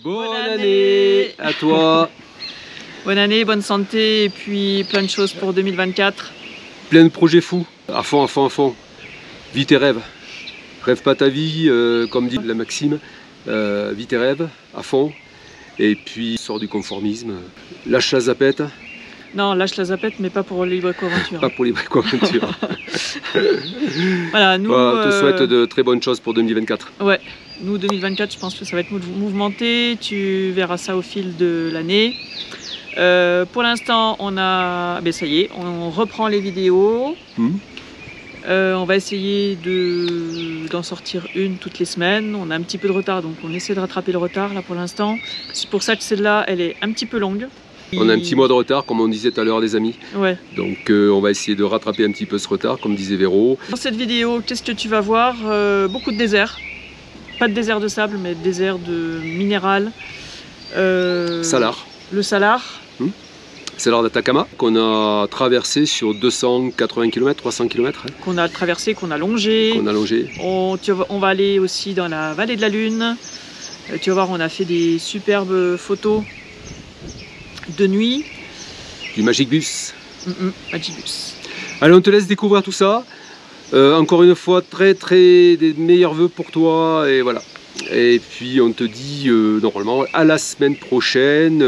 Bonne année à toi. Bonne année, bonne santé et puis plein de choses pour 2024. Plein de projets fous, à fond, à fond, à fond. Vis tes rêves. Rêve pas ta vie, comme dit la maxime. Vis tes rêves, à fond. Et puis sors du conformisme. Lâche la zapette. Non, lâche la zapette, mais pas pour Libre Éco-Aventure. Pas pour Libre Éco-Aventure. Voilà, nous... On te souhaite de très bonnes choses pour 2024. Ouais, nous 2024, je pense que ça va être mouvementé. Tu verras ça au fil de l'année. Pour l'instant, on a... Ben, ça y est, on reprend les vidéos. On va essayer d'en sortir une toutes les semaines. On a un petit peu de retard, donc on essaie de rattraper le retard là pour l'instant. C'est pour ça que celle-là, elle est un petit peu longue. On a un petit mois de retard, comme on disait tout à l'heure, les amis. Ouais. Donc on va essayer de rattraper un petit peu ce retard, comme disait Véro. Dans cette vidéo, qu'est-ce que tu vas voir? Beaucoup de désert. Pas de désert de sable, mais de désert de minéral. Salar. Le salar. Salar d'Atacama, qu'on a traversé sur 280 km, 300 km. Qu'on a traversé, qu'on a longé. Qu'on a longé. On va aller aussi dans la vallée de la Lune. Tu vas voir, on a fait des superbes photos de nuit. Du Magic Bus. Magic Bus. Allez, on te laisse découvrir tout ça. Encore une fois, des meilleurs vœux pour toi. Et voilà. Et puis on te dit normalement à la semaine prochaine.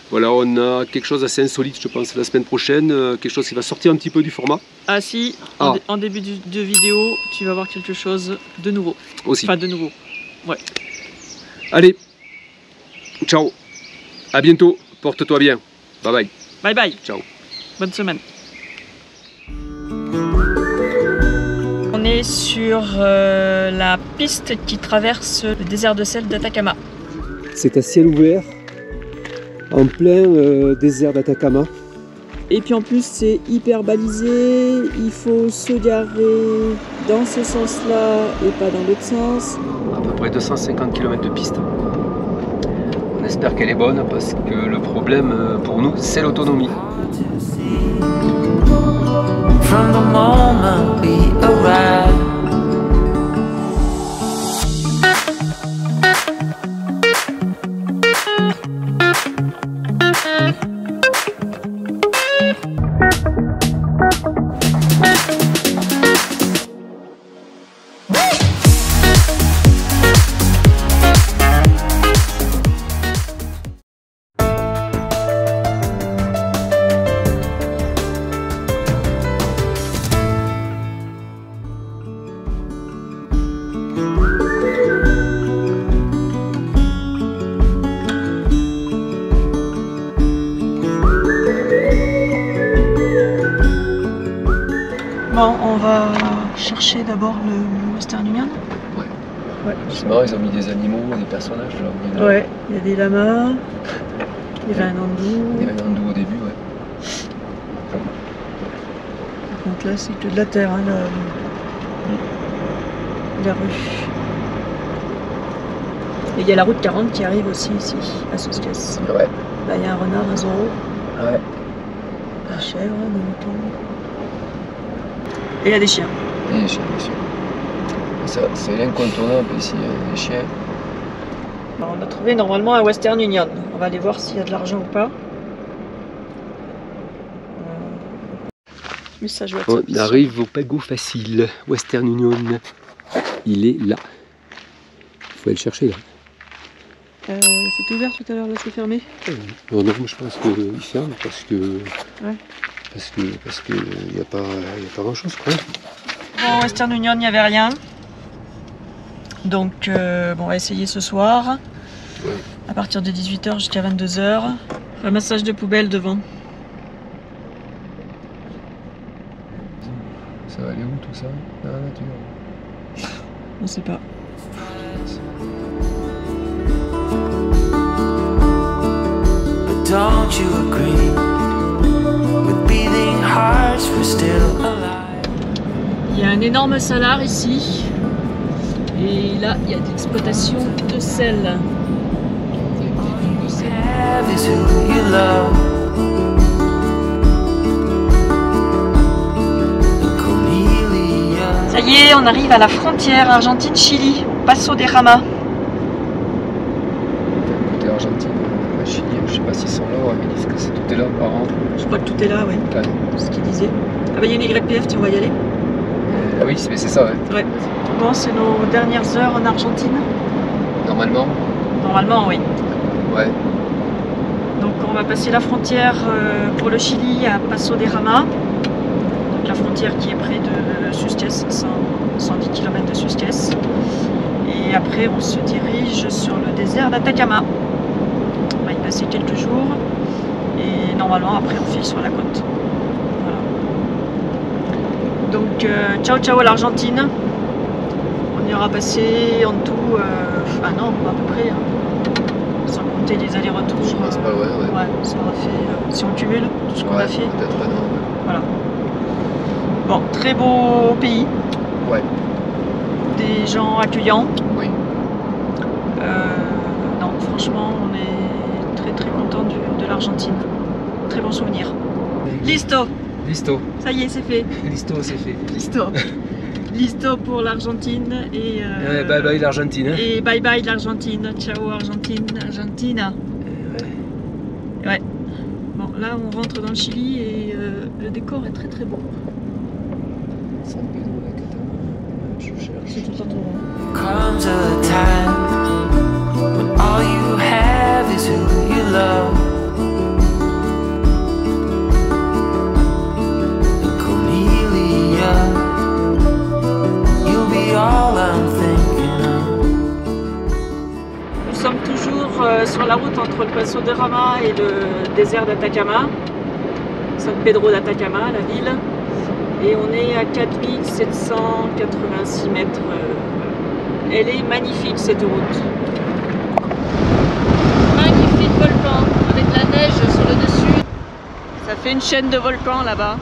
Voilà, on a quelque chose d'assez insolite, je pense, la semaine prochaine. Quelque chose qui va sortir un petit peu du format. Ah si, en début de vidéo, tu vas voir quelque chose de nouveau. Aussi. Enfin, de nouveau. Ouais. Allez. Ciao. À bientôt. Porte-toi bien. Bye bye. Bye bye. Ciao. Bonne semaine. On est sur la piste qui traverse le désert de sel d'Atacama. C'est à ciel ouvert, en plein désert d'Atacama. Et puis en plus c'est hyper balisé, il faut se garer dans ce sens-là et pas dans l'autre sens. À peu près 250 km de piste. On espère qu'elle est bonne parce que le problème pour nous c'est l'autonomie. From the moment we arrive. Bon, on va chercher d'abord le Western Union. Ouais. C'est marrant, ils ont mis des animaux, des personnages. Là. Ouais, il y a des lamas, il y avait un andou. Il y avait un andou au début, ouais. Par contre là, c'est que de la terre, hein, la rue. Et il y a la route 40 qui arrive aussi ici, à Soscas. Ouais. Là, il y a un renard, un zoro. Ouais. Un chèvre, des moutons. Et il y a des chiens. Et des chiens, bien sûr. C'est l'incontournable ici, les chiens. Alors, on a trouvé normalement un Western Union. On va aller voir s'il y a de l'argent ou pas. Message WhatsApp. On arrive au Pago Facile, Western Union. Il est là. Il faut aller le chercher là. C'était ouvert tout à l'heure, là c'est fermé. Non, je pense qu'il ferme parce que. Ouais. Parce que il n'y a pas grand chose quoi. Bon, Western Union, il n'y avait rien. Donc bon, on va essayer ce soir. Ouais. À partir de 18 h jusqu'à 22 h. Ramassage de poubelle devant. Ça va aller où tout ça? Dans la nature? On sait pas. Don't you agree? With beating hearts we're still alive. Il y a un énorme salar ici. Et là, il y a de l'exploitation de sel. Have is who you love. Ça y est, on arrive à la frontière Argentine-Chili, Paso de Rama. l'Argentine, le Chili, je sais pas s'ils sont là, mais ils disent que tout est là apparemment. Je crois que tout est là, oui. Ouais. C'est ce qu'il disait. Ah bah il y a une YPF, tiens, on va y aller. Oui, c'est ça, ouais. Ouais. Bon, c'est nos dernières heures en Argentine. Normalement. Normalement, oui. Ouais. Donc on va passer la frontière pour le Chili à Paso de Rama. Donc la frontière qui est près de Susques, 110 km de Susques. Et après on se dirige sur le désert d'Atacama. On va y passer quelques jours. Et normalement après on file sur la côte. Voilà. Donc ciao ciao à l'Argentine. On y aura passé en tout un an à peu près. Hein. Sans compter les allers-retours. Je pense pas, ouais. Ouais, ça aura fait, si on cumule tout ce qu'on a fait. Peut-être un an, ouais. Voilà. Bon, très beau pays. Ouais. Des gens accueillants. Oui. Non, franchement, on est très très content de l'Argentine. Très bon souvenir. Listo. Listo. Ça y est, c'est fait. Listo, c'est fait. Listo. Listo pour l'Argentine et bye bye l'Argentine. Hein. Et bye bye l'Argentine. Ciao Argentine, Argentina. Ouais. Bon, là on rentre dans le Chili et le décor est très très beau. San Pedro de Atacama. Je cherche. C'est tout le temps trop beau. Comes a time when all you have is who you love. And Cornelia, you'll be all I'm thinking of. Nous sommes toujours sur la route entre le Paso de Rama et le désert d'Atacama, San Pedro d'Atacama, la ville, et on est à 4786 mètres. Elle est magnifique cette route. Magnifique volcan avec la neige sur le dessus. Ça fait une chaîne de volcans là-bas.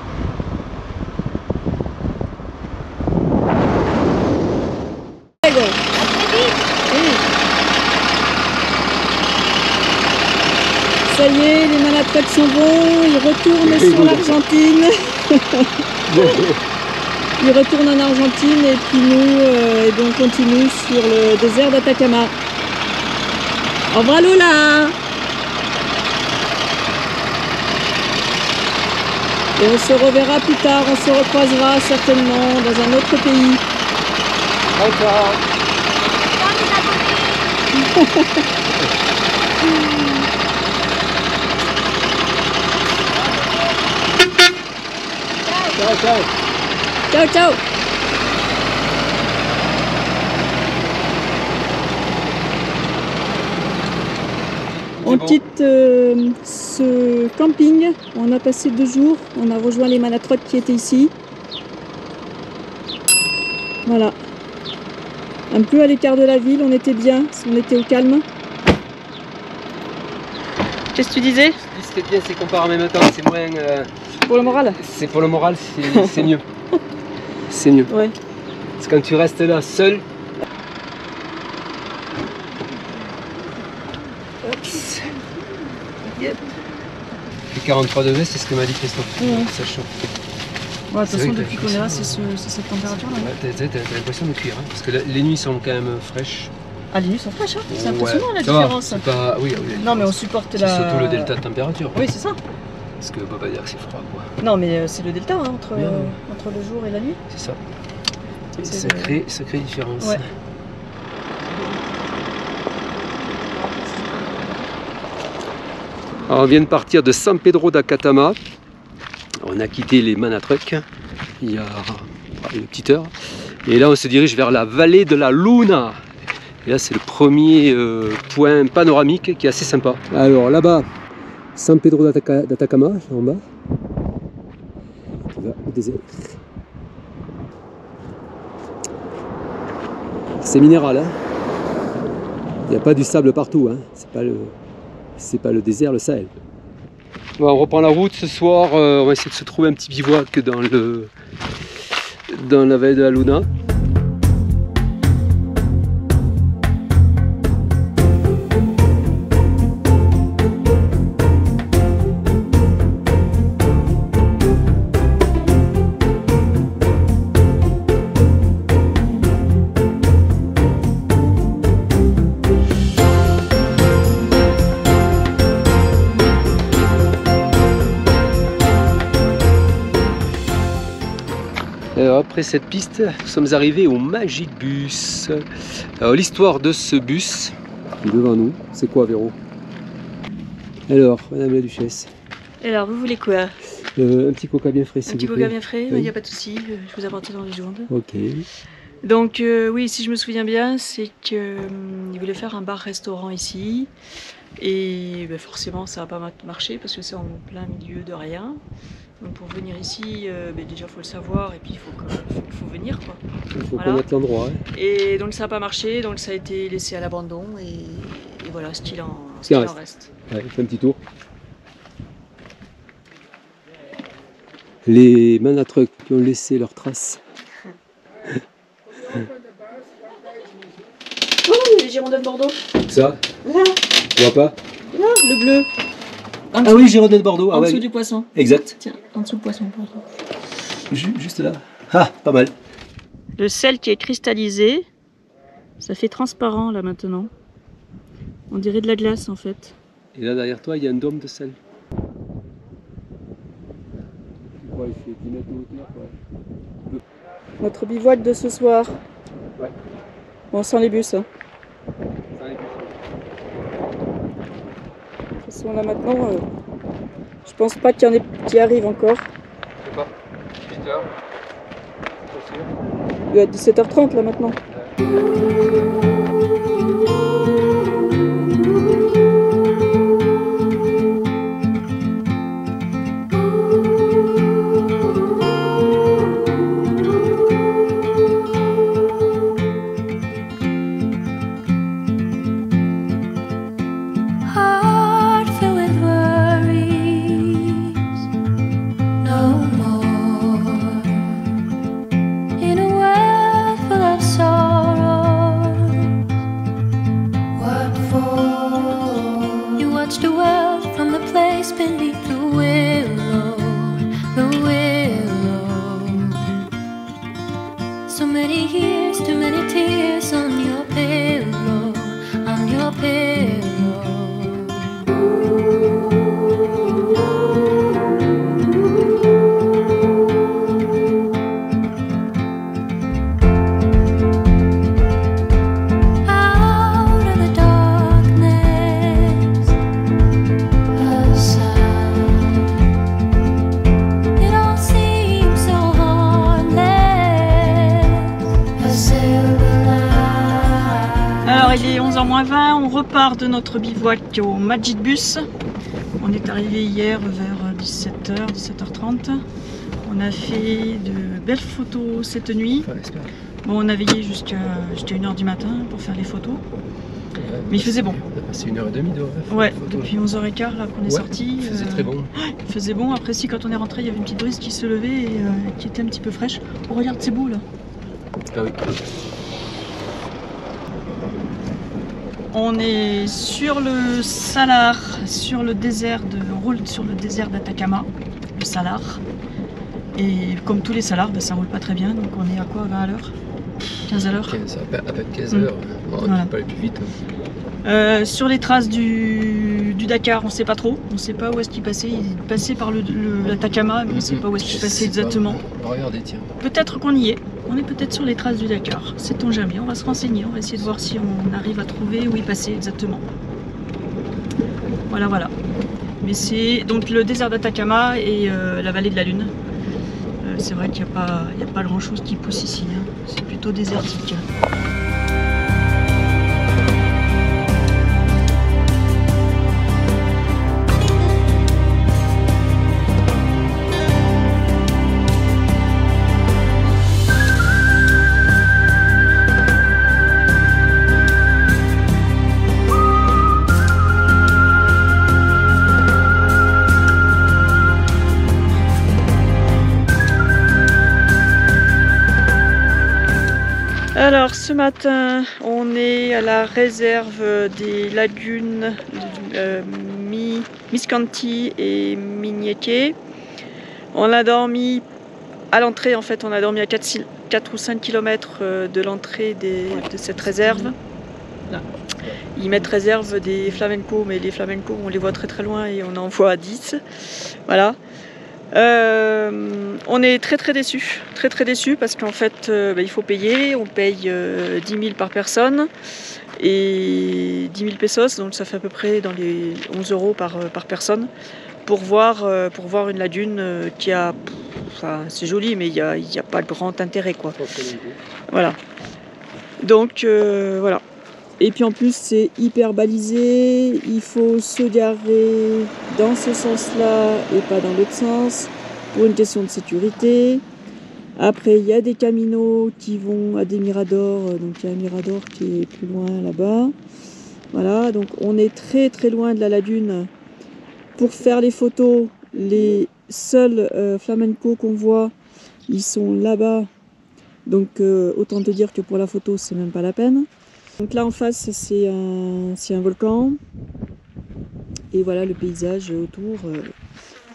Ça y est, les Manatouettes sont bons, ils retournent sur l'Argentine. Ils retournent en Argentine et puis nous, on continue sur le désert d'Atacama. Au revoir Lola. Et on se reverra plus tard, on se recroisera certainement dans un autre pays. Encore. Ciao, ciao. Ciao, ciao. On quitte ce camping, on a passé 2 jours, on a rejoint les Manatouettes qui étaient ici. Voilà. Un peu à l'écart de la ville, on était bien, on était au calme. Qu'est-ce que tu disais? Ce qui est bien, c'est qu'on part en même temps, c'est moins... Pour le moral? C'est pour le moral, c'est mieux. C'est mieux. Ouais. Parce que quand tu restes là seul... Yep. Et 43 degrés, c'est ce que m'a dit Christophe. Ouais. Ça chauffe. Ouais, de toute façon, vrai que depuis qu'on est là, c'est cette température-là. Ouais, t'as l'impression de cuire, hein, parce que les nuits sont quand même fraîches. Ah, les nuits sont fraîches, hein. C'est Ouais, impressionnant la ça va, différence. c'est pas... Oui, Non, mais on supporte c'est la... surtout le delta de température. Oui, c'est ça. Parce que on peut pas dire que c'est froid, quoi. Non, mais c'est le delta hein, entre, Bien. entre le jour et la nuit. C'est ça. C'est Sacrée différence. Ouais. Alors, on vient de partir de San Pedro d'Atacama. On a quitté les Manatruc il y a une petite heure. Et là, on se dirige vers la vallée de la Luna. Et là, c'est le premier point panoramique qui est assez sympa. Alors là-bas, San Pedro d'Atacama, en bas. Le désert. C'est minéral, hein. Il n'y a pas du sable partout, hein. C'est pas le désert, le Sahel. Bon, on reprend la route ce soir, on va essayer de se trouver un petit bivouac dans la vallée de la Luna. voilà, après cette piste, nous sommes arrivés au Magic Bus. Alors l'histoire de ce bus, qui est devant nous, c'est quoi Véro? Alors, Madame la Duchesse, Et alors, vous voulez quoi? un petit coca bien frais, s'il Un petit vous plaît. coca bien frais? Il Oui. n'y a pas de souci, je vous apporte dans les secondes. Ok. Donc oui, si je me souviens bien, c'est qu'il voulait faire un bar-restaurant ici. Et ben, forcément, ça n'a pas marché parce que c'est en plein milieu de rien. Donc pour venir ici, ben, déjà il faut le savoir et puis il faut venir, quoi. Il faut Voilà. connaître l'endroit. Hein. Et donc ça n'a pas marché, donc ça a été laissé à l'abandon et voilà ce qu'il en reste. Ouais, fais un petit tour. Les manatrucks qui ont laissé leurs traces. Oh, il y a les girondins de Bordeaux. Ça? Là, Tu vois pas? là, le bleu. En Ah dessous- oui, girondins de Bordeaux. En dessous du poisson. Exact. Tiens, en dessous le poisson, pardon. Juste là. Ah, pas mal. Le sel qui est cristallisé, ça fait transparent là maintenant. On dirait de la glace en fait. Et là derrière toi, il y a un dôme de sel. Ouais, il fait 10 mètres de hauteur. Ouais. Notre bivouac de ce soir. Ouais. Bon, sans les bus. Hein. Ça arrive. De toute façon là maintenant, je pense pas qu'il y en ait qui arrivent encore. Je sais pas. 18h. Pas sûr. Il doit être 17h30 là maintenant. Heart filled with worries, no more. In a world full of sorrows, what for? You watch the world from the place beneath the willow, the willow. So many years, too many tears on your pillow, on your pillow. Out of the darkness, a sound. It all seems so harmless. A silver light. Alors il est 11h-20, on repart de notre bivouac au Magic Bus. On est arrivé hier vers 17h, 17h30. On a fait de belles photos cette nuit. Enfin, j'espère. Bon, on a veillé jusqu'à 1h du matin pour faire les photos. Mais il faisait bon. On a passé 1h30 dehors. Ouais, depuis 11h15 là qu'on est sorti. Il faisait très bon. Il faisait bon. Après, si quand on est rentré, il y avait une petite brise qui se levait et qui était un petit peu fraîche. Oh, regarde ces boules. Ah oui. On est sur le Salar, sur le désert on roule sur le désert d'Atacama, le Salar. Et comme tous les Salars, ben, ça roule pas très bien, donc on est à quoi, 20 à l'heure, 15 à l'heure. 15, à peine 15 Mm. heures. On Voilà. peut pas aller plus vite. Sur les traces du Dakar, on sait pas trop, on sait pas où est-ce qu'il passait. Il passait par l'Atacama, mais on sait pas où est-ce qu'il passait exactement. On va regarder, tiens. Peut-être qu'on y est. On est peut-être sur les traces du Dakar. Sait-on jamais. On va se renseigner. On va essayer de voir si on arrive à trouver où il passait exactement. Voilà, voilà. Mais c'est donc le désert d'Atacama et la vallée de la Lune. C'est vrai qu'il n'y a pas grand-chose qui pousse ici. Hein. C'est plutôt désertique. Alors ce matin, on est à la réserve des lagunes Miscanti et Migneke. On a dormi à l'entrée, en fait, on a dormi à 4 ou 5 km de l'entrée de cette réserve. Là. Ils mettent réserve des flamencos, mais les flamencos, on les voit très très loin et on en voit à 10. Voilà. On est très déçus, très déçus parce qu'en fait il faut payer, on paye 10 000 par personne et 10 000 pesos, donc ça fait à peu près dans les 11 € par personne pour voir une lagune qui a, enfin c'est joli mais il y a pas grand intérêt quoi. Voilà. Donc voilà. Et puis en plus c'est hyper balisé, il faut se garer dans ce sens-là et pas dans l'autre sens pour une question de sécurité. Après il y a des caminos qui vont à des miradors, donc il y a un mirador qui est plus loin là-bas. Voilà, donc on est très loin de la lagune. Pour faire les photos, les seuls flamencos qu'on voit, ils sont là-bas. Donc autant te dire que pour la photo c'est même pas la peine. Donc là en face c'est un volcan et voilà le paysage autour,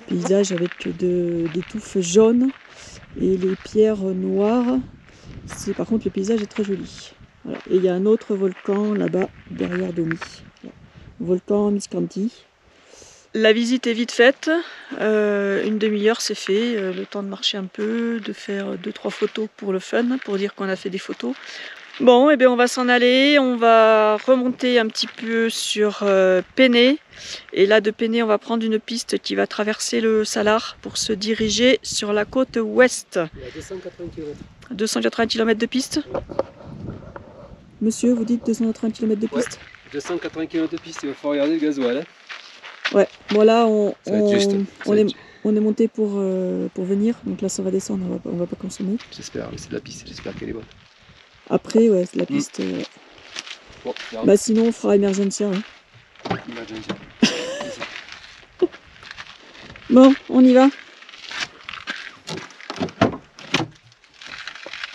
paysage avec des touffes jaunes et les pierres noires. Par contre le paysage est très joli. Voilà. Et il y a un autre volcan là-bas derrière Domi, volcan Miscanti. La visite est vite faite, une demi-heure c'est fait, le temps de marcher un peu, de faire 2-3 photos pour le fun, pour dire qu'on a fait des photos. Bon, et bien on va s'en aller, on va remonter un petit peu sur Pené. Et là de Pené, on va prendre une piste qui va traverser le Salar pour se diriger sur la côte ouest. Il y a 280 km. 280 km de piste. Monsieur, vous dites 280 km de piste? Ouais, 280 km de piste, il va falloir regarder le gasoil. Hein. Ouais, bon là on est monté pour venir, donc là ça va descendre, on va pas consommer. J'espère, mais c'est de la piste, j'espère qu'elle est bonne. Après, ouais, c'est la piste. Bon, bah sinon, on fera Emergencia. Ouais. Emergencia. Bon, on y va.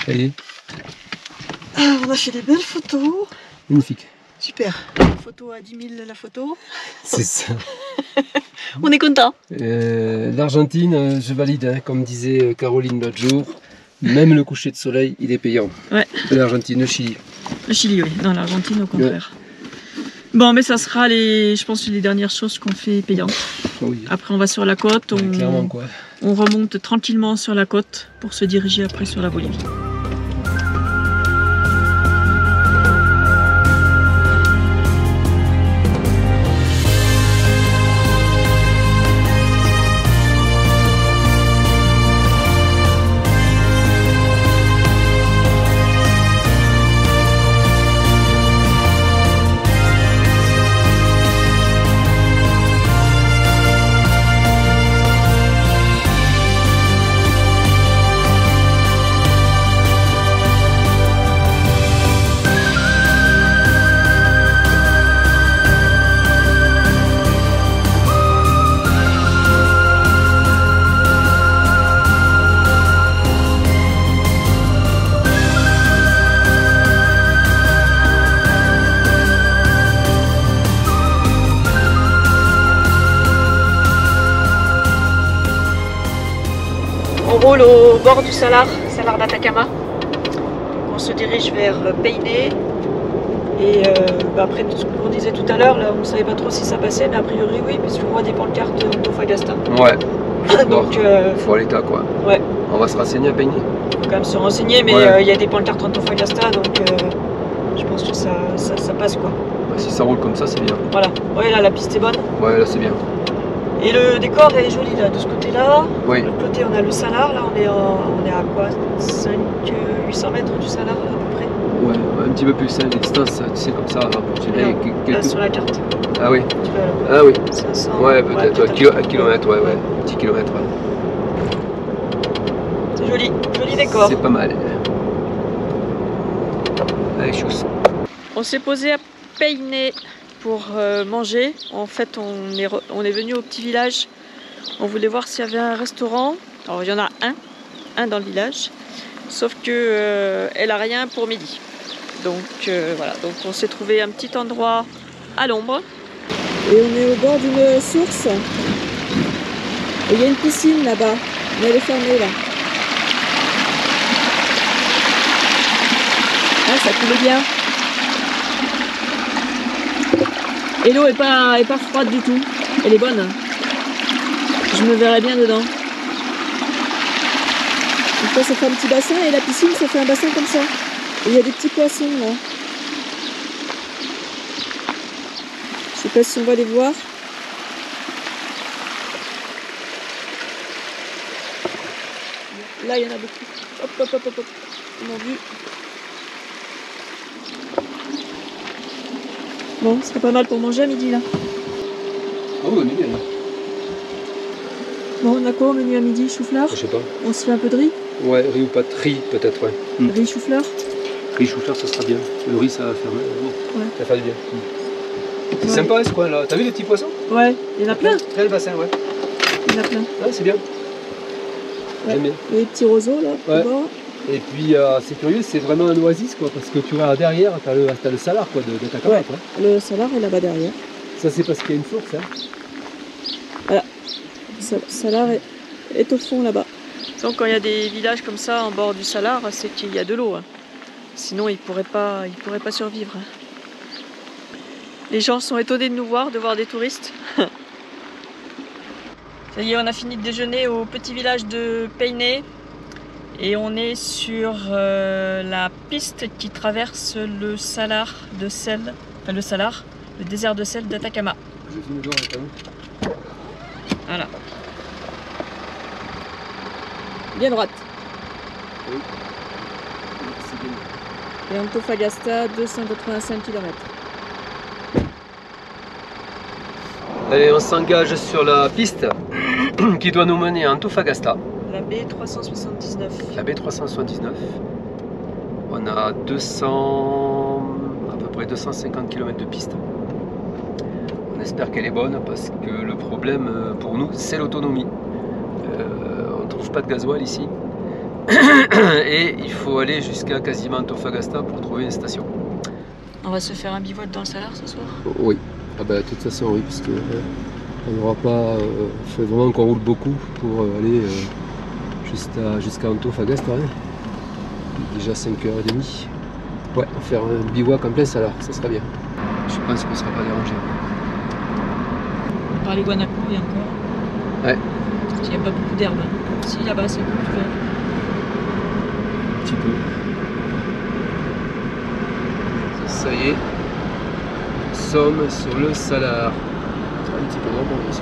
Allez. Ah, on a fait des belles photos. Magnifique. Super. Photo à 10 000 la photo. C'est ça. On est content. L'Argentine, je valide, hein, comme disait Caroline l'autre jour. Même le coucher de soleil, il est payant. Ouais. L'Argentine, le Chili. Le Chili, oui. Non, l'Argentine, au contraire. Ouais. Bon, mais ça sera je pense, les dernières choses qu'on fait payantes. Oui. Après, on va sur la côte. Clairement, quoi. On remonte tranquillement sur la côte pour se diriger après sur la Bolivie. On roule au bord du Salar d'Atacama. On se dirige vers Peine. Et après tout ce qu'on disait tout à l'heure, là on ne savait pas trop si ça passait, mais a priori oui, puisqu'on voit des pancartes d'Antofagasta. Ouais. Donc faut aller là quoi. Ouais. On va se renseigner à Peine. Faut quand même se renseigner, mais il y a des pancartes Antofagasta, donc je pense que ça passe quoi. Bah, si ça roule comme ça, c'est bien. Voilà. Ouais, là la piste est bonne. Ouais, là c'est bien. Et le décor est joli là, de ce côté-là. Oui. De l'autre côté on a le Salar, là on est à quoi, 800 mètres du Salar à peu près. Ouais, un petit peu plus, hein, les distances, tu sais, comme ça, Là, sur la carte. Ah oui. Tu vois, Ah oui. 500. Ouais, peut-être, un kilomètre, ouais, petit kilomètre. Ouais. C'est joli, joli décor. C'est pas mal. Allez, chousse. On s'est posé à Peine pour manger. En fait, on est venu au petit village. On voulait voir s'il y avait un restaurant. Alors, il y en a un dans le village. Sauf que elle a rien pour midi. Donc voilà, donc on s'est trouvé un petit endroit à l'ombre. Et on est au bord d'une source. Et il y a une piscine là-bas, mais elle est fermée là. Ah, ça coule bien. Et l'eau est pas froide du tout. Elle est bonne. Je me verrais bien dedans. Donc là, ça fait un petit bassin et la piscine, ça fait un bassin comme ça. Et il y a des petits poissons là. Je sais pas si on va les voir. Là, il y en a beaucoup. Hop, hop, hop, hop, hop. On a vu. Bon, ce serait pas mal pour manger à midi là. Oh, on est bien là. Bon, on a quoi au menu à midi? Chou-fleur? Je sais pas. On se fait un peu de riz? Ouais, riz ou pas de riz peut-être, ouais. Riz chou-fleur? Riz chou-fleur, ça sera bien. Le riz, ça va faire mal. Ouais. Ça va faire du bien. C'est Ouais. sympa ce coin là. T'as vu les petits poissons? Ouais, il y en a plein. Très le bassin, ouais. Il y en a plein. Ouais, c'est bien. Ouais. J'aime bien. Et les petits roseaux là, Ouais. au bord. Et puis c'est curieux, c'est vraiment un oasis quoi, parce que tu vois derrière, t'as le salar quoi, de Takama. Ouais. Quoi. Le salar est là-bas derrière. Ça c'est parce qu'il y a une source. Hein. Le salar est au fond là-bas. Donc quand il y a des villages comme ça en bord du salar, c'est qu'il y a de l'eau. Hein. Sinon ils pourraient pas survivre. Hein. Les gens sont étonnés de nous voir, de voir des touristes. Ça y est, on a fini de déjeuner au petit village de Peiné. Et on est sur la piste qui traverse le salar de sel, enfin le salar, le désert de sel d'Atacama. Voilà. Bien droite. Oui. C'est bien. Et Antofagasta, 285 km. Allez, on s'engage sur la piste qui doit nous mener à Antofagasta. La B379. La B379. On a à peu près 250 km de piste. On espère qu'elle est bonne parce que le problème pour nous, c'est l'autonomie. On ne trouve pas de gasoil ici. Et il faut aller jusqu'à quasiment Antofagasta pour trouver une station. On va se faire un bivouac dans le salar ce soir? Oui, ah bah, de toute façon oui, parce que on n'aura pas. Il faut vraiment qu'on roule beaucoup pour aller jusqu'à Antofagasta. Hein. Déjà 5h30. Ouais, faire un bivouac en plein salar, ça sera bien. Je pense qu'on ne sera pas dérangé. Par les Guanaco, il y a encore. Ouais. Parce qu'il n'y a pas beaucoup d'herbe. Si, là-bas, c'est beaucoup vert. Un petit peu. Ça y est. Nous sommes sur le salar. Un petit peu d'ombre dessus.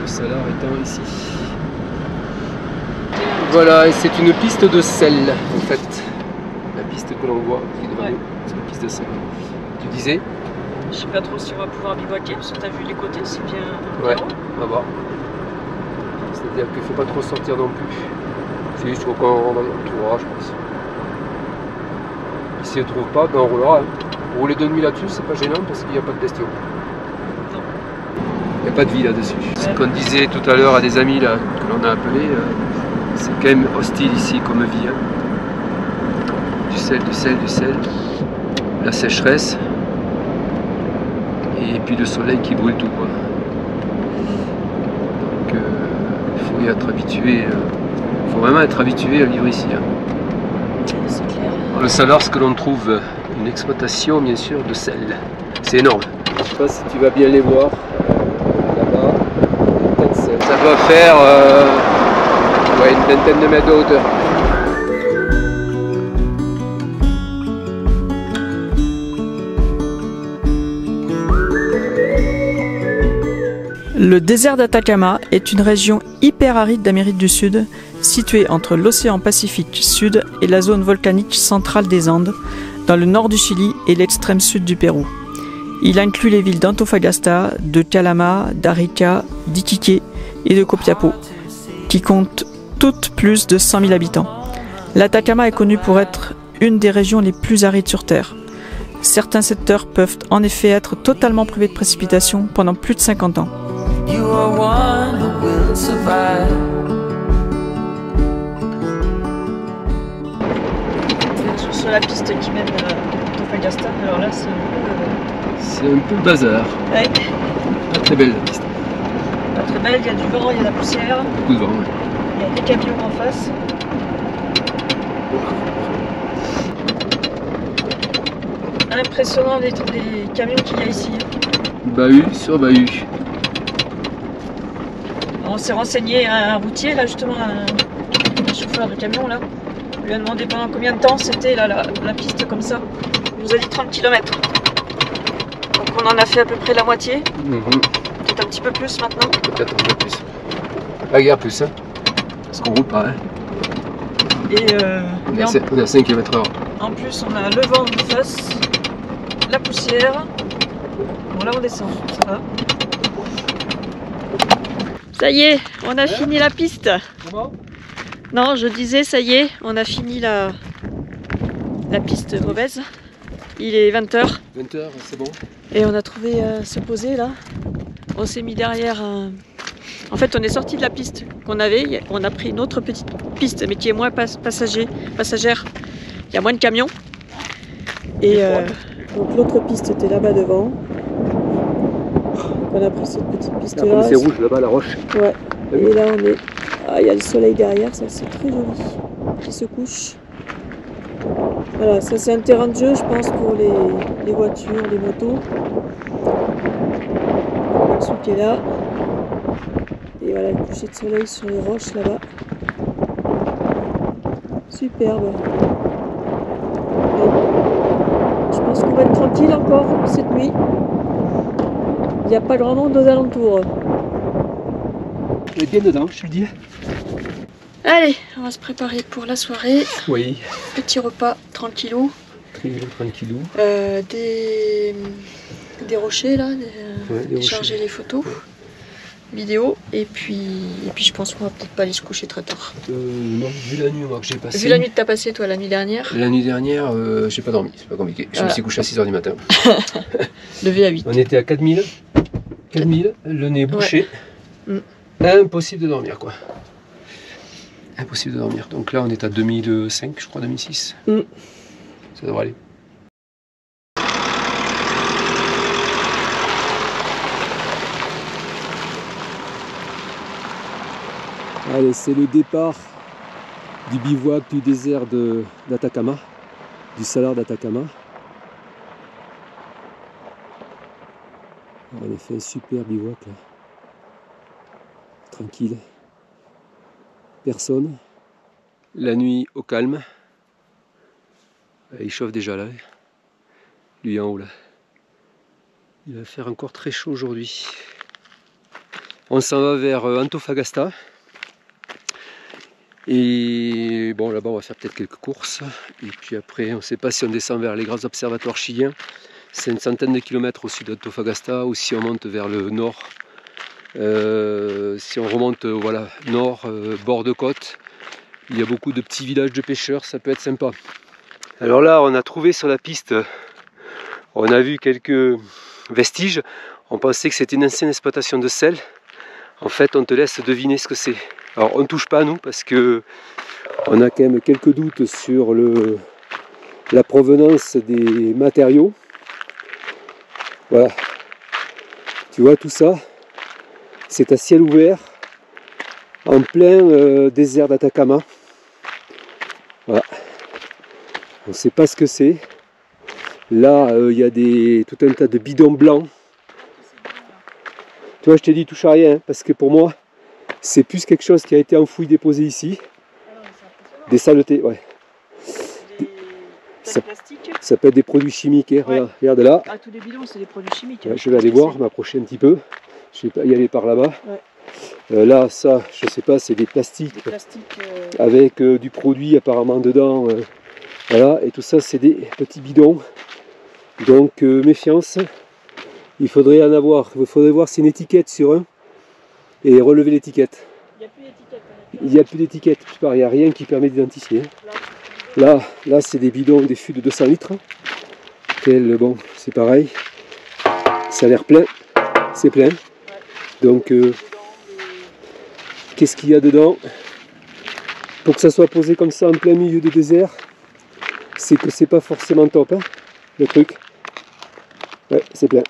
Le salar étant ici. Voilà, et c'est une piste de sel en fait. La piste que l'on voit qui est devant nous, c'est une piste de sel. Tu disais? Je sais pas trop si on va pouvoir bivouaquer, parce que tu as vu les côtés, c'est bien. Ouais, haut. on va voir. C'est-à-dire qu'il ne faut pas trop sortir non plus. C'est juste qu'on trouvera, je pense. Et si on ne trouve pas, ben on roulera. Hein. Rouler de nuit là-dessus, c'est pas gênant parce qu'il n'y a pas de bestiaux. Non. Il n'y a pas de vie là-dessus. Ce qu'on disait tout à l'heure à des amis là, que l'on a appelés, c'est quand même hostile ici comme vie. Hein. Du sel, du sel, du sel. La sécheresse. Et puis le soleil qui brûle tout quoi. Donc il faut y être habitué. Il faut vraiment être habitué à vivre ici. Hein. C'est clair. Le salar, ce que l'on trouve, une exploitation bien sûr de sel. C'est énorme. Je ne sais pas si tu vas bien les voir. Là-bas, des tas de sel. Ça doit faire ouais, une vingtaine de mètres de hauteur. Le désert d'Atacama est une région hyper aride d'Amérique du Sud, située entre l'océan Pacifique Sud et la zone volcanique centrale des Andes, dans le nord du Chili et l'extrême sud du Pérou. Il inclut les villes d'Antofagasta, de Calama, d'Arica, d'Iquique et de Copiapó, qui comptent toutes plus de 100 000 habitants. L'Atacama est connu pour être une des régions les plus arides sur Terre. Certains secteurs peuvent en effet être totalement privés de précipitations pendant plus de 50 ans. You are one who will survive. Sur la piste qui mène à Antofagasta, alors là c'est C'est un peu le bazar. ouais, Pas très belle la piste. pas très belle, il y a du vent, il y a de la poussière, Beaucoup de vent. Ouais. il y a des camions en face. Impressionnant les camions qu'il y a ici. Bahut sur bahut. On on s'est renseigné à un routier, là justement, un chauffeur de camion là. On lui a demandé pendant combien de temps c'était là la piste comme ça. Il nous a dit 30 km. Donc on en a fait à peu près la moitié. Peut-être un petit peu plus maintenant. Peut-être un peu plus. Pas guère plus, hein. Parce qu'on roule pas, hein. Et on est à 5 km/h. en plus on a le vent de face, la poussière. Bon là on descend, ça va. Ça y est, on a fini la piste. Comment? Non, je disais, ça y est, on a fini la piste mauvaise. Il est 20h. 20h, c'est bon. Et on a trouvé à se poser là. On s'est mis derrière un... En fait, on est sorti de la piste qu'on avait. On a pris une autre petite piste, mais qui est moins passagère. Il y a moins de camions. Et donc l'autre piste était là-bas devant. On a pris cette petite piste là. C'est rouge là-bas, la roche. Ouais. Et là on est... Ah, il y a le soleil derrière, ça c'est très joli. Qui se couche. Voilà, ça c'est un terrain de jeu, je pense, pour les voitures, les motos. Celui qui est là. Et voilà le coucher de soleil sur les roches là-bas. Superbe. Donc, je pense qu'on va être tranquille encore cette nuit. Il n'y a pas grand monde aux alentours. On est bien dedans, je te le dis. Allez, on va se préparer pour la soirée. Oui. Petit repas tranquillou. Tranquillou. Des rochers là, des charger les photos, vidéos. Et puis je pense qu'on va peut-être pas aller se coucher très tard. Non, vu la nuit moi, que j'ai passée. Vu la nuit que t'as passée toi la nuit dernière. La nuit dernière, j'ai pas dormi, c'est pas compliqué. Je me suis couché à 6h du matin. Levé à 8. On était à 4000. 4000, le nez bouché. Ouais. Impossible de dormir quoi. Impossible de dormir. Donc là on est à 2005, je crois, 2006. Ça devrait aller. Allez, c'est le départ du bivouac du désert d'Atacama, du Salar d'Atacama. On a fait un super bivouac là. Tranquille. Personne. La nuit au calme. Il chauffe déjà là. Lui en haut là. Il va faire encore très chaud aujourd'hui. On s'en va vers Antofagasta. Et bon, là-bas on va faire peut-être quelques courses. Et puis après, on ne sait pas si on descend vers les grands observatoires chiliens. C'est une centaine de kilomètres au sud d'Antofagasta, ou si on monte vers le nord. Si on remonte voilà, nord, bord de côte, il y a beaucoup de petits villages de pêcheurs, ça peut être sympa. Alors là, on a trouvé sur la piste, on a vu quelques vestiges. On pensait que c'était une ancienne exploitation de sel. En fait, on te laisse deviner ce que c'est. Alors, on ne touche pas à nous parce que on a quand même quelques doutes sur la provenance des matériaux. Voilà. Tu vois tout ça, c'est à ciel ouvert, en plein désert d'Atacama. Voilà. On ne sait pas ce que c'est. Là, il y a tout un tas de bidons blancs. Tu vois, je t'ai dit touche à rien, hein, parce que pour moi, c'est plus quelque chose qui a été enfoui, déposé ici. Des saletés, ouais. Ça peut être des produits chimiques, hein. Ouais. Regarde là. Ah, tous les bidons, c'est des produits chimiques. Ouais, je vais aller voir, m'approcher un petit peu. Je vais pas y aller par là-bas. Ouais. Là, ça, je sais pas, c'est des plastiques. Avec du produit apparemment dedans. Voilà, et tout ça, c'est des petits bidons. Donc, méfiance. Il faudrait en avoir. Il faudrait voir si une étiquette sur un et relever l'étiquette. Il n'y a plus d'étiquette. Il n'y a plus d'étiquette. Il n'y a rien qui permet d'identifier. Là, c'est des bidons, des fûts de 200 litres. Bon, c'est pareil. Ça a l'air plein. C'est plein. Donc, qu'est-ce qu'il y a dedans? Pour que ça soit posé comme ça en plein milieu du désert, c'est que c'est pas forcément top, hein, le truc. Ouais, c'est plein.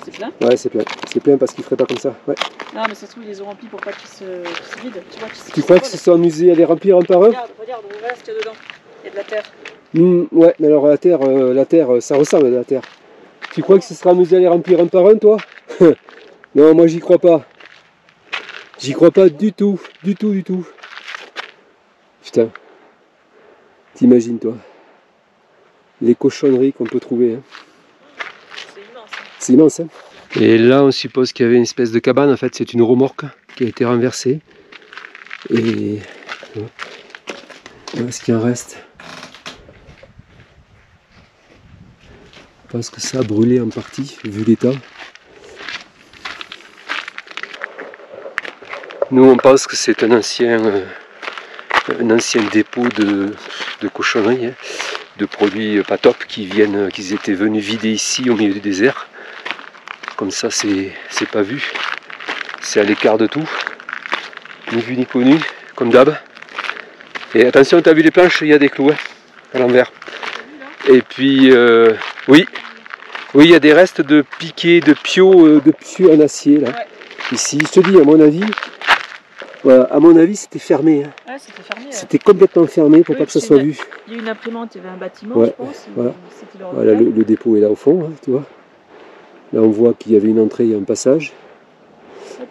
C'est plein? Ouais, c'est plein. C'est plein parce qu'ils feraient pas comme ça. Ouais. Non, mais ça se trouve, ils les ont remplis pour pas qu'ils se vident. Tu crois que ce soit amusé à les remplir un par un? Regarde, voilà ce qu'il y a dedans. Il y a de la terre. Ouais, mais alors la terre, ça ressemble à de la terre. Tu crois que ce sera amusé à les remplir un par un, toi? Non, moi j'y crois pas. J'y crois pas du tout, du tout, du tout. Putain. T'imagines toi. Les cochonneries qu'on peut trouver. Hein. C'est immense. Hein. C'est immense. Hein. Et là on suppose qu'il y avait une espèce de cabane. En fait c'est une remorque qui a été renversée. Et voilà ce qu'il en reste. Je pense que ça a brûlé en partie, vu l'état. Nous on pense que c'est un ancien dépôt de cochonneries, hein, de produits pas top qu'ils étaient venus vider ici au milieu du désert. Comme ça c'est pas vu, c'est à l'écart de tout, ni vu ni connu, comme d'hab. Et attention, t'as vu les planches, il y a des clous hein, à l'envers. Et puis oui, il y a des restes de piquets, de pieux en acier là. Ouais. Ici, je te dis, à mon avis, voilà, à mon avis, c'était fermé. Hein. Ouais, c'était fermé. C'était complètement fermé pour pas que ça soit vu. Il y a une imprimante, il y avait un bâtiment, ouais, je pense. Voilà, voilà le dépôt est là au fond, hein, tu vois. Là, on voit qu'il y avait une entrée et un passage.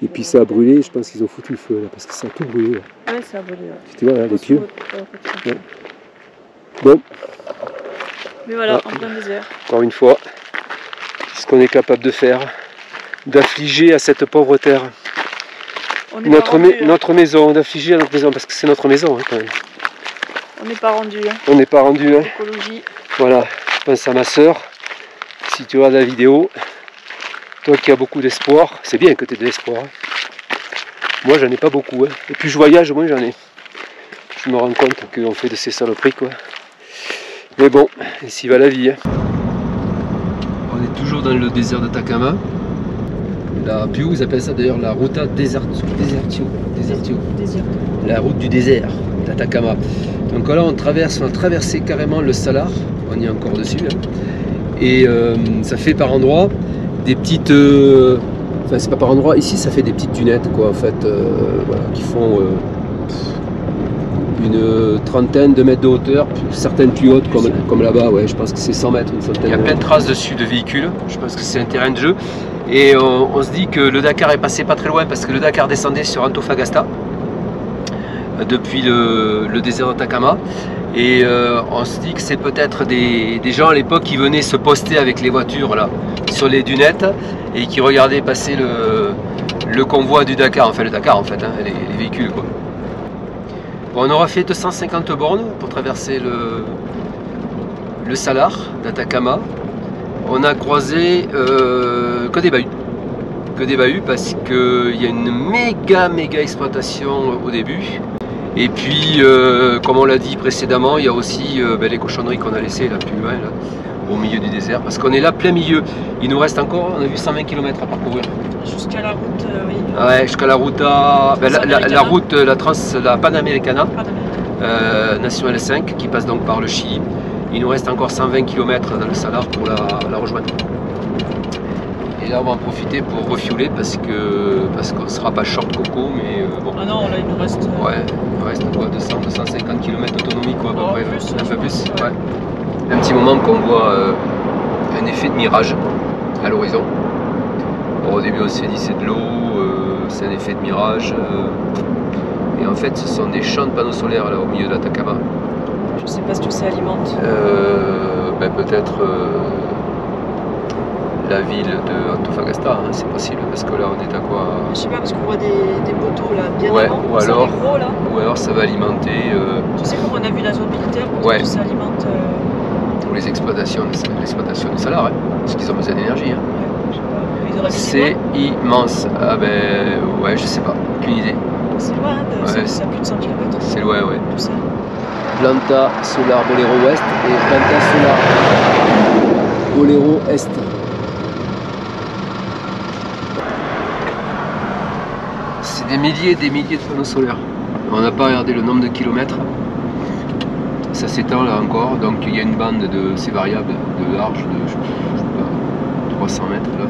Et puis ça a brûlé, je pense qu'ils ont foutu le feu là, parce que ça a tout brûlé. Là. Ouais, ça a brûlé. Ouais. Tu vois, là, les pieux. Ouais. Bon. Mais voilà, en plein désert. Encore une fois, ce qu'on est capable de faire, d'affliger à cette pauvre terre. Notre maison, d'affliger à notre maison, parce que c'est notre maison hein, quand même. On n'est pas rendu. Hein. On n'est pas rendu. Hein. Écologie. Voilà, je pense à ma soeur. Si tu regardes la vidéo, toi qui as beaucoup d'espoir, c'est bien que tu aies de l'espoir. Hein. Moi j'en ai pas beaucoup. Hein. Et plus je voyage, moins j'en ai. Je me rends compte qu'on fait de ces saloperies quoi. Mais bon, ici va la vie. Hein. On est toujours dans le désert d'Atacama. Puis ils appellent ça d'ailleurs la Ruta Desertio. La route du désert d'Atacama. Donc là on a traversé carrément le Salar, on y est encore dessus. Hein. Et ça fait par endroits des petites... Enfin c'est pas par endroits, ici ça fait des petites dunettes quoi en fait, voilà, qui font une trentaine de mètres de hauteur, certaines plus hautes comme là-bas, ouais, je pense que c'est 100 mètres, une centaine. Il y a plein de traces dessus de véhicules, je pense que c'est un terrain de jeu. Et on se dit que le Dakar est passé pas très loin parce que le Dakar descendait sur Antofagasta depuis le désert d'Atacama. Et on se dit que c'est peut-être des gens à l'époque qui venaient se poster avec les voitures là sur les dunettes et qui regardaient passer le convoi du Dakar, enfin le Dakar en fait, hein, les véhicules quoi. Bon, on aura fait 250 bornes pour traverser le Salar d'Atacama. On a croisé que des bahuts parce qu'il y a une méga exploitation au début. Et puis comme on l'a dit précédemment, il y a aussi les cochonneries qu'on a laissées là plus loin là, au milieu du désert parce qu'on est là plein milieu. Il nous reste encore, on a vu 120 km à parcourir. Jusqu'à la route, oui. Ouais, jusqu'à la route la route, la Panamericana, nationale 5 qui passe donc par le Chili. Il nous reste encore 120 km dans le Salar pour la rejoindre. Et là on va en profiter pour refueler parce qu'on ne sera pas short coco, mais bon. Ah non, là il nous reste... Ouais, il nous reste quoi, 200-250 km d'autonomie quoi, à peu près, un peu plus. Ouais. Un petit moment qu'on voit un effet de mirage à l'horizon. Bon, au début on s'est dit c'est de l'eau, c'est un effet de mirage. Et en fait ce sont des champs de panneaux solaires là au milieu de l'Atacama. Je sais pas ce que ça alimente. Peut-être la ville de Antofagasta, hein, c'est possible, parce que là on est à quoi? Je sais pas, parce qu'on voit des poteaux là bien avant, ou alors ça va alimenter... Tu sais comment on a vu la zone militaire, que ça alimente... Pour les exploitations du Salar, hein, parce qu'ils ont besoin d'énergie. Hein. Ouais, c'est immense. Ah ben ouais, je sais pas, aucune idée. C'est loin, hein, c'est à plus de 100 km. C'est loin, ouais. Tout ça. Planta Solar Bolero Ouest et Planta Solar Bolero Est. C'est des milliers et des milliers de panneaux solaires. On n'a pas regardé le nombre de kilomètres. Ça s'étend là encore, donc il y a une bande c'est variable de large de je sais pas, 300 mètres là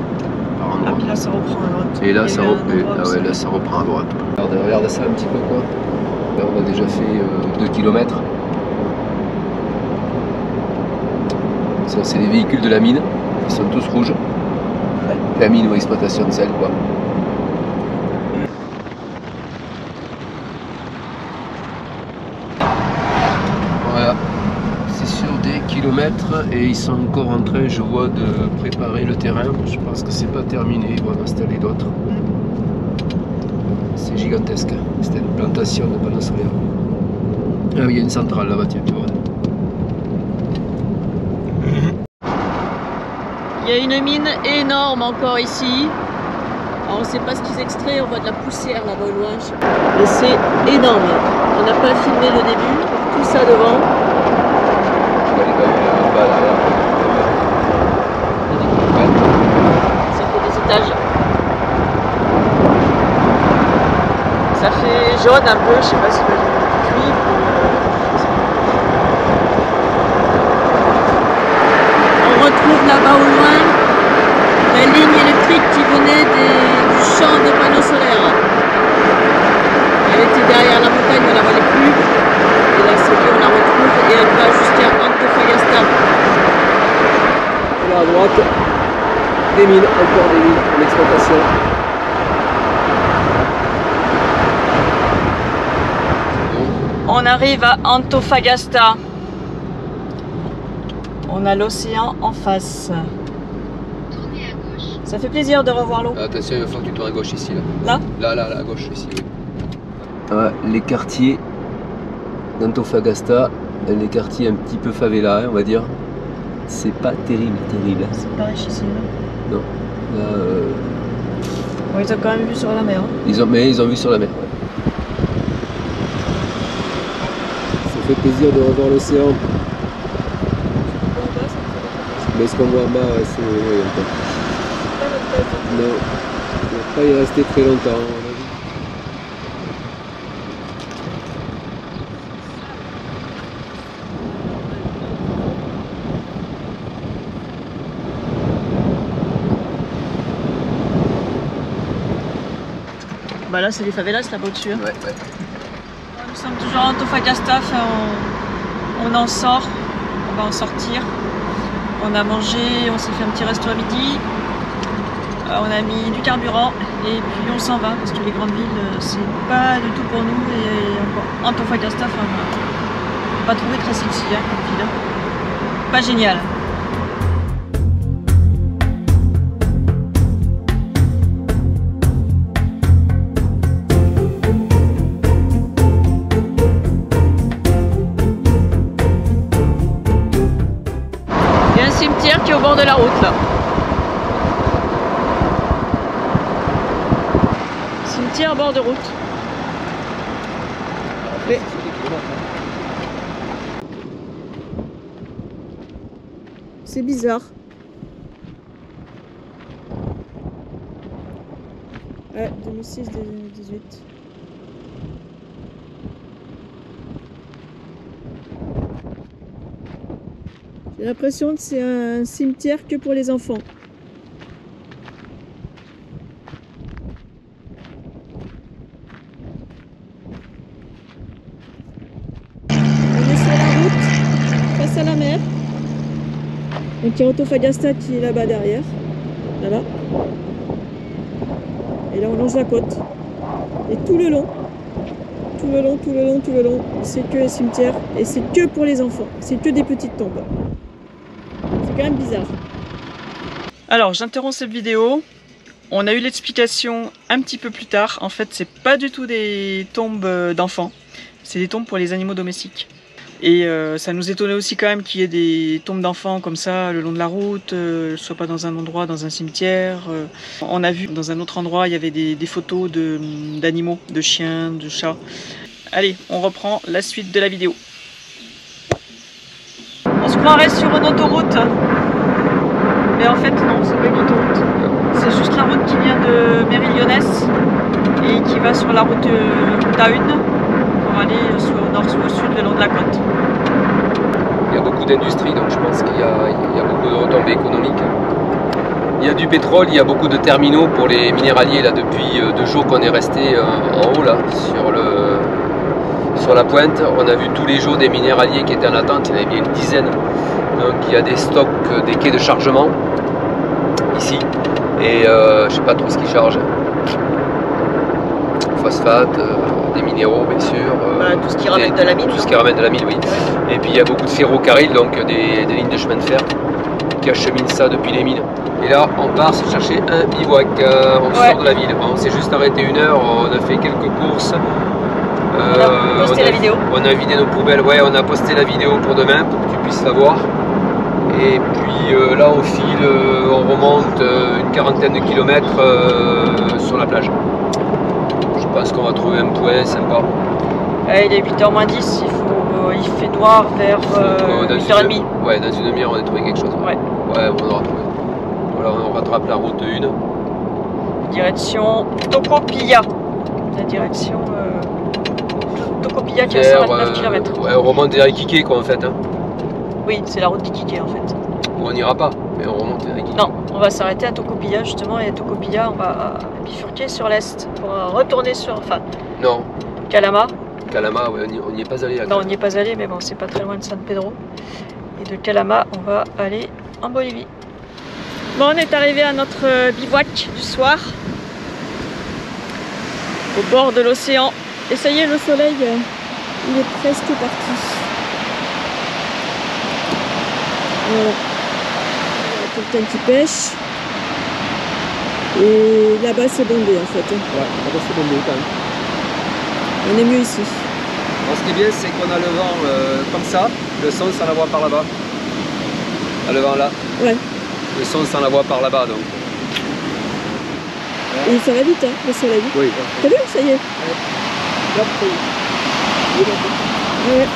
par endroit. Ah, puis là ça reprend à droite. Et là ça reprend à droite. Regarde ça un petit peu quoi. Là on a déjà fait 2 km. Ça c'est les véhicules de la mine, ils sont tous rouges. La mine ou exploitation de sel quoi. km et ils sont encore en train, je vois, de préparer le terrain. Je pense que c'est pas terminé, ils vont en installer d'autres. C'est gigantesque, c'était une plantation de panneaux solaires. Ah oui, il y a une centrale là-bas, tu vois. Il y a une mine énorme encore ici. Alors, on ne sait pas ce qu'ils extraient, on voit de la poussière là-bas au loin. Mais c'est énorme. On n'a pas filmé le début, tout ça devant. Ça fait des étages. Ça fait jaune un peu, je sais pas si c'est du cuivre ou... On retrouve là-bas au loin la ligne électrique qui venait du champ de panneaux solaires. Elle était derrière la montagne, on ne la voyait plus. Et là, c'est on la retrouve et elle va jusqu'à Antofagasta. Là à droite, des mines, encore des mines en exploitation. On arrive à Antofagasta. On a l'océan en face. Ça fait plaisir de revoir l'eau. Attention, il va falloir que tu tournes à gauche ici. Là ? Là, à gauche ici. Ah, les quartiers d'Antofagasta, les quartiers un petit peu favela, on va dire. C'est pas terrible. C'est pas riche ici. Non. Là, bon, ils ont quand même vu sur la mer. Mais ils ont vu sur la mer. Ouais. Ça fait plaisir de revoir l'océan. Mais ce qu'on voit en bas, c'est... Non, on ne va pas y rester très longtemps. Bah là c'est les favelas là-bas au-dessus. Hein. Ouais. Nous sommes toujours à Antofagasta, enfin, on en sort, on va en sortir. On a mangé, on s'est fait un petit resto à midi. On a mis du carburant et puis on s'en va parce que les grandes villes c'est pas du tout pour nous et Antofagasta, enfin, on n'a pas trouvé très sexy hein, comme ville. Pas génial. Il y a un cimetière qui est au bord de la route là. Cimetière à bord de route. Oui. C'est bizarre. Ouais, 2006-2018. J'ai l'impression que c'est un cimetière que pour les enfants. À la mer. Donc il y a Antofagasta qui est là-bas derrière. Là-bas. Et là on longe la côte. Et tout le long, c'est que les cimetières. Et c'est que pour les enfants. C'est que des petites tombes. C'est quand même bizarre. Alors j'interromps cette vidéo. On a eu l'explication un petit peu plus tard. En fait c'est pas du tout des tombes d'enfants. C'est des tombes pour les animaux domestiques. Et ça nous étonnait aussi quand même qu'il y ait des tombes d'enfants comme ça le long de la route, soit pas dans un endroit, dans un cimetière. On a vu dans un autre endroit, il y avait des photos d'animaux, de chiens, de chats. Allez, on reprend la suite de la vidéo. On se croirait sur une autoroute. Mais en fait non, c'est pas une autoroute. C'est juste la route qui vient de Mérillonès et qui va sur la route A1. Pour aller soit au nord, soit au sud, le long de la côte. Il y a beaucoup d'industries, donc je pense qu'il y a beaucoup de retombées économiques. Il y a du pétrole, il y a beaucoup de terminaux pour les minéraliers. Là, depuis 2 jours qu'on est resté en haut, là, sur la pointe. On a vu tous les jours des minéraliers qui étaient en attente, il y en avait bien une dizaine. Donc il y a des stocks, des quais de chargement, ici. Et je sais pas trop ce qu'ils chargent. Phosphate. des minéraux bien sûr. Voilà, tout ce qui ramène de la mine. Tout ce qui ramène de la mine, oui. Et puis il y a beaucoup de ferrocarrils, donc des lignes de chemin de fer qui acheminent ça depuis les mines. Et là, on part se chercher un bivouac. On sort de la ville. On s'est juste arrêté 1 heure, on a fait quelques courses. On a posté la vidéo. On a vidé nos poubelles, ouais, on a posté la vidéo pour demain pour que tu puisses la voir. Et puis là, on file, on remonte une 40aine de kilomètres sur la plage. Je pense qu'on va trouver un point sympa. Ouais, il est 8h moins 10, il fait noir vers 8h30. Ouais, dans une demi-heure, on a trouvé quelque chose. Ouais. Ouais, on aura trouvé. Voilà, on rattrape la route 1. Direction Tocopilla. La direction Tocopilla qui est à 129 km. Ouais, on remonte vers Iquique quoi en fait. Hein. Oui, c'est la route d'Iquique en fait. Où on n'ira pas, mais on remonte vers Iquique. Non, on va s'arrêter à Tocopilla justement, et à Tocopilla on va bifurquer sur l'est pour retourner sur, enfin, non. Calama. Calama, ouais, on n'y est pas allé. Non, on n'y est pas allé, mais bon, c'est pas très loin de San Pedro. Et de Calama, on va aller en Bolivie. Bon, on est arrivé à notre bivouac du soir, au bord de l'océan. Et ça y est, le soleil, il est presque parti. Voilà. Il y a quelqu'un qui pêche. Et là-bas, c'est bondé en fait. Ouais, là-bas c'est bondé quand même. On est mieux ici. Alors, ce qui est bien, c'est qu'on a le vent comme ça, le son sans la voix par là-bas. On a le vent là. Ouais. Le son sans la voix par là-bas donc. Et ça va vite, hein, le soleil. Oui. T'as vu, ça y est. Ouais. Hop, Ouais.